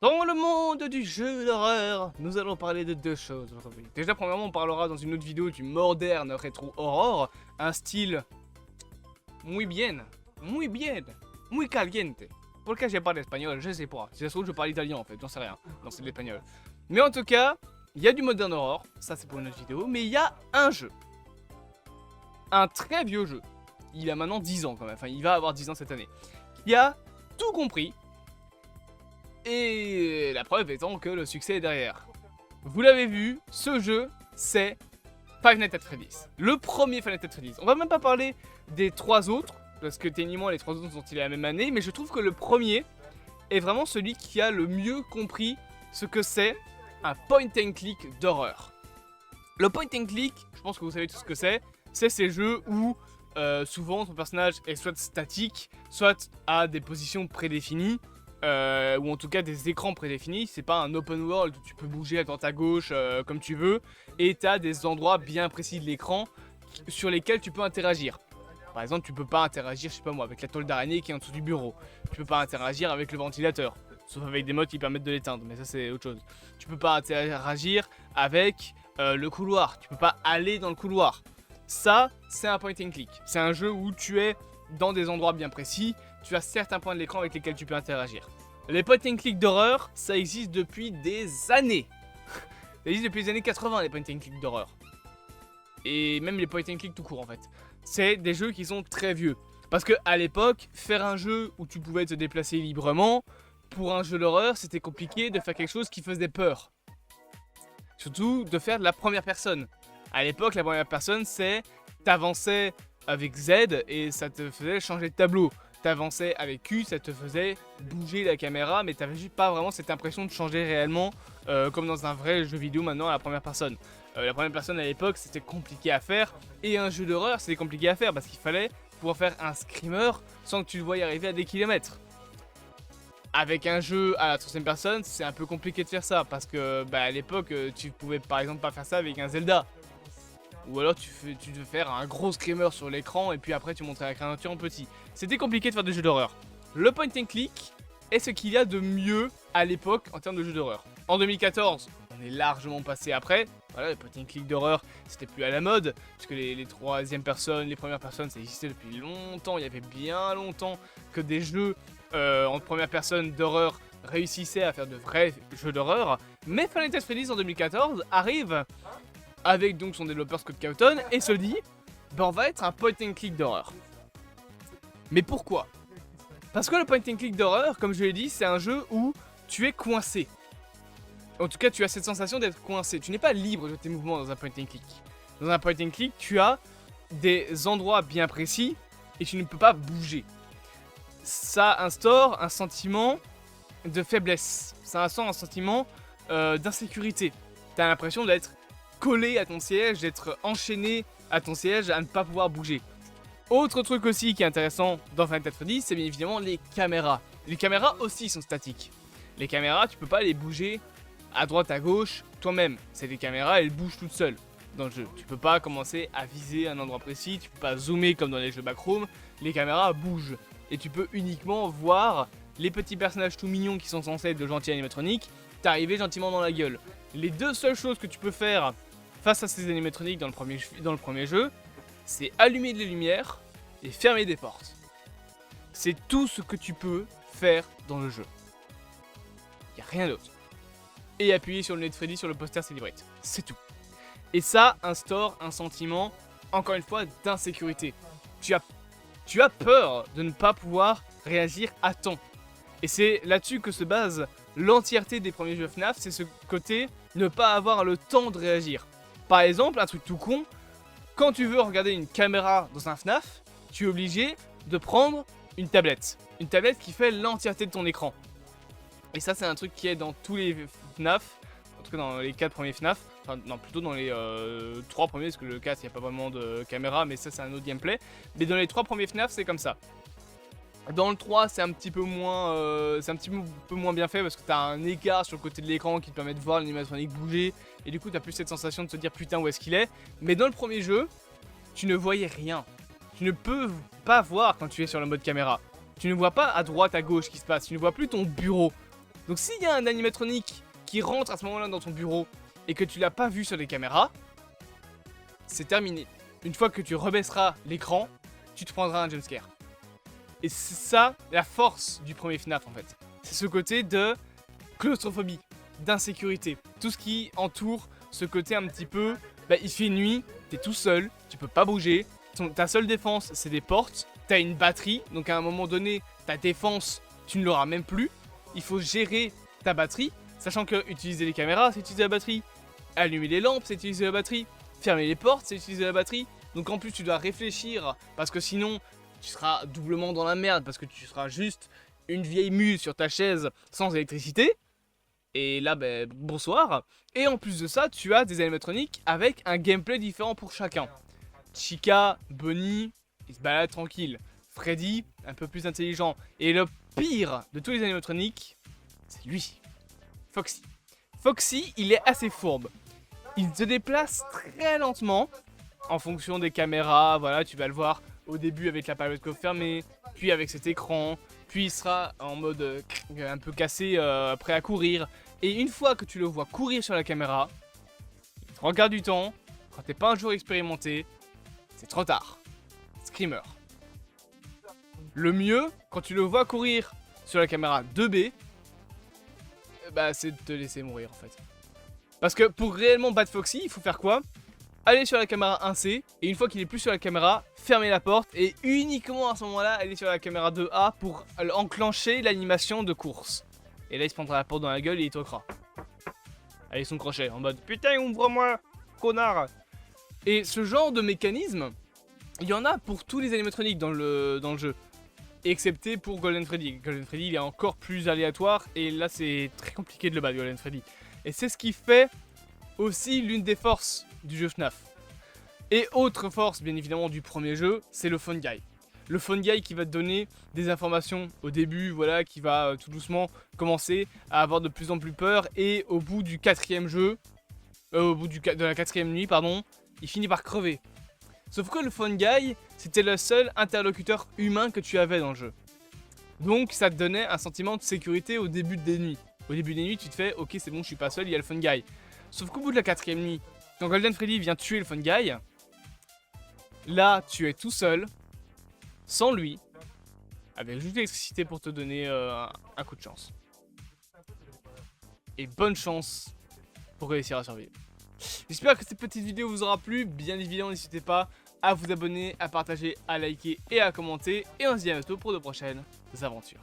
Dans le monde du jeu d'horreur, nous allons parler de deux choses aujourd'hui. Déjà, premièrement, on parlera dans une autre vidéo du moderne rétro horror, un style muy bien, muy caliente. Pourquoi j'ai pas l'espagnol, je sais pas. Si ça se trouve, je parle italien en fait, j'en sais rien. Non, c'est de l'espagnol. Mais en tout cas, il y a du moderne horror, ça c'est pour une autre vidéo, mais il y a un jeu. Un très vieux jeu. Il a maintenant 10 ans quand même, enfin il va avoir 10 ans cette année. Qui a tout compris. Et la preuve étant que le succès est derrière. Vous l'avez vu, ce jeu, c'est Five Nights at Freddy's. Le premier Five Nights at Freddy's. On va même pas parler des trois autres, parce que techniquement les trois autres sont sortis la même année, mais je trouve que le premier est vraiment celui qui a le mieux compris ce que c'est un point and click d'horreur. Le point and click, je pense que vous savez tout ce que c'est ces jeux où souvent ton personnage est soit statique, soit à des positions prédéfinies, ou en tout cas des écrans prédéfinis. C'est pas un open world où tu peux bouger à droite à gauche comme tu veux, et tu as des endroits bien précis de l'écran sur lesquels tu peux interagir. Par exemple, tu peux pas interagir, je sais pas moi, avec la toile d'araignée qui est en dessous du bureau. Tu peux pas interagir avec le ventilateur, sauf avec des modes qui permettent de l'éteindre, mais ça c'est autre chose. Tu peux pas interagir avec le couloir, tu peux pas aller dans le couloir. Ça, c'est un point and click. C'est un jeu où tu es dans des endroits bien précis, tu as certains points de l'écran avec lesquels tu peux interagir. Les point and click d'horreur, ça existe depuis des années. Ça existe depuis les années 80, les point and click d'horreur. Et même les point and click tout court en fait. C'est des jeux qui sont très vieux. Parce que à l'époque, faire un jeu où tu pouvais te déplacer librement, pour un jeu d'horreur, c'était compliqué de faire quelque chose qui faisait peur. Surtout de faire de la première personne. À l'époque, la première personne, c'est t'avançais avec Z et ça te faisait changer de tableau. T'avançais avec Q, ça te faisait bouger la caméra, mais t'avais juste pas vraiment cette impression de changer réellement comme dans un vrai jeu vidéo maintenant à la première personne. La première personne à l'époque, c'était compliqué à faire, et un jeu d'horreur, c'était compliqué à faire parce qu'il fallait pouvoir faire un screamer sans que tu le voyes arriver à des kilomètres. Avec un jeu à la troisième personne, c'est un peu compliqué de faire ça parce que à l'époque, tu pouvais par exemple pas faire ça avec un Zelda. Ou alors tu devais faire un gros screamer sur l'écran et puis après tu montrais la créature en petit. C'était compliqué de faire des jeux d'horreur. Le point and click est ce qu'il y a de mieux à l'époque en termes de jeux d'horreur. En 2014, on est largement passé après. Voilà, le point and click d'horreur, c'était plus à la mode. Parce que les troisièmes personnes, les premières personnes, ça existait depuis longtemps. Il y avait bien longtemps que des jeux en première personne d'horreur réussissaient à faire de vrais jeux d'horreur. Mais Five Nights at Freddy's en 2014 arrive avec donc son développeur Scott Cawthon et se dit on va être un point and click d'horreur. Mais pourquoi? Parce que le point and click d'horreur, comme je l'ai dit, c'est un jeu où tu es coincé. En tout cas, tu as cette sensation d'être coincé. Tu n'es pas libre de tes mouvements dans un point and click. Dans un point and click, tu as des endroits bien précis et tu ne peux pas bouger. Ça instaure un sentiment de faiblesse. Ça instaure un sentiment d'insécurité. Tu as l'impression d'être collé à ton siège, d'être enchaîné à ton siège, à ne pas pouvoir bouger. Autre truc aussi qui est intéressant dans Five Nights at Freddy's, c'est bien évidemment les caméras. Les caméras aussi sont statiques. Les caméras, tu peux pas les bouger à droite, à gauche, toi-même. C'est des caméras, elles bougent toutes seules dans le jeu. Tu peux pas commencer à viser un endroit précis, tu peux pas zoomer comme dans les jeux backroom. Les caméras bougent. Et tu peux uniquement voir les petits personnages tout mignons qui sont censés être de gentils animatroniques t'arriver gentiment dans la gueule. Les deux seules choses que tu peux faire face à ces animatroniques dans le premier jeu, c'est allumer des lumières et fermer des portes. C'est tout ce que tu peux faire dans le jeu. Il n'y a rien d'autre. Et appuyer sur le nez de Freddy sur le poster Celebrate. C'est tout. Et ça instaure un sentiment, encore une fois, d'insécurité. Tu as peur de ne pas pouvoir réagir à temps. Et c'est là-dessus que se base l'entièreté des premiers jeux FNAF, c'est ce côté ne pas avoir le temps de réagir. Par exemple, un truc tout con, quand tu veux regarder une caméra dans un FNAF, tu es obligé de prendre une tablette. Une tablette qui fait l'entièreté de ton écran. Et ça, c'est un truc qui est dans tous les FNAF, en tout cas dans les 4 premiers FNAF, enfin non, plutôt dans les 3 premiers, parce que le 4, il n'y a pas vraiment de caméra, mais ça, c'est un autre gameplay. Mais dans les 3 premiers FNAF, c'est comme ça. Dans le 3, c'est un petit peu moins bien fait parce que t'as un écart sur le côté de l'écran qui te permet de voir l'animatronique bouger et du coup t'as plus cette sensation de te dire putain où est-ce qu'il est. Mais dans le premier jeu, tu ne voyais rien. Tu ne peux pas voir quand tu es sur le mode caméra. Tu ne vois pas à droite, à gauche ce qui se passe. Tu ne vois plus ton bureau. Donc s'il y a un animatronique qui rentre à ce moment-là dans ton bureau et que tu l'as pas vu sur les caméras, c'est terminé. Une fois que tu rebaisseras l'écran, tu te prendras un jumpscare. Et c'est ça la force du premier FNAF en fait. C'est ce côté de claustrophobie, d'insécurité. Tout ce qui entoure ce côté un petit peu, il fait nuit, t'es tout seul, tu peux pas bouger. Ta seule défense, c'est des portes. T'as une batterie, donc à un moment donné, ta défense, tu ne l'auras même plus. Il faut gérer ta batterie, sachant que utiliser les caméras, c'est utiliser la batterie. Allumer les lampes, c'est utiliser la batterie. Fermer les portes, c'est utiliser la batterie. Donc en plus, tu dois réfléchir, parce que sinon, tu seras doublement dans la merde, parce que tu seras juste une vieille mule sur ta chaise sans électricité. Et là, bonsoir. Et en plus de ça, tu as des animatroniques avec un gameplay différent pour chacun. Chica, Bunny, il se balade tranquille. Freddy, un peu plus intelligent. Et le pire de tous les animatroniques, c'est lui. Foxy. Foxy, il est assez fourbe. Il se déplace très lentement en fonction des caméras. Voilà, tu vas le voir au début avec la palette coffre fermée, puis avec cet écran, puis il sera en mode un peu cassé, prêt à courir. Et une fois que tu le vois courir sur la caméra, il te regarde du temps. Quand t'es pas un joueur expérimenté, c'est trop tard. Screamer. Le mieux, quand tu le vois courir sur la caméra 2B, c'est de te laisser mourir en fait. Parce que pour réellement battre Foxy, il faut faire quoi? Aller sur la caméra 1C, et une fois qu'il est plus sur la caméra, fermer la porte, et uniquement à ce moment-là, aller sur la caméra 2A pour enclencher l'animation de course. Et là, il se prendra la porte dans la gueule et il toquera. Avec son crochet, en mode « Putain, ouvre-moi, connard !» Et ce genre de mécanisme, il y en a pour tous les animatroniques dans le jeu. Excepté pour Golden Freddy. Golden Freddy, il est encore plus aléatoire, et là, c'est très compliqué de le battre, Golden Freddy. Et c'est ce qui fait aussi l'une des forces du jeu FNAF. Et autre force, bien évidemment, du premier jeu, c'est le Phone Guy. Le Phone Guy qui va te donner des informations au début, voilà, qui va tout doucement commencer à avoir de plus en plus peur. Et au bout du quatrième jeu, de la quatrième nuit, pardon, il finit par crever. Sauf que le Phone Guy, c'était le seul interlocuteur humain que tu avais dans le jeu. Donc ça te donnait un sentiment de sécurité au début des nuits. Au début des nuits, tu te fais « Ok, c'est bon, je suis pas seul, il y a le Phone Guy ». Sauf qu'au bout de la quatrième nuit, quand Golden Freddy vient tuer le Phone Guy, là, tu es tout seul, sans lui, avec juste l'électricité pour te donner un coup de chance. Et bonne chance pour réussir à survivre. J'espère que cette petite vidéo vous aura plu. Bien évidemment, n'hésitez pas à vous abonner, à partager, à liker et à commenter. Et on se dit à bientôt pour de prochaines aventures.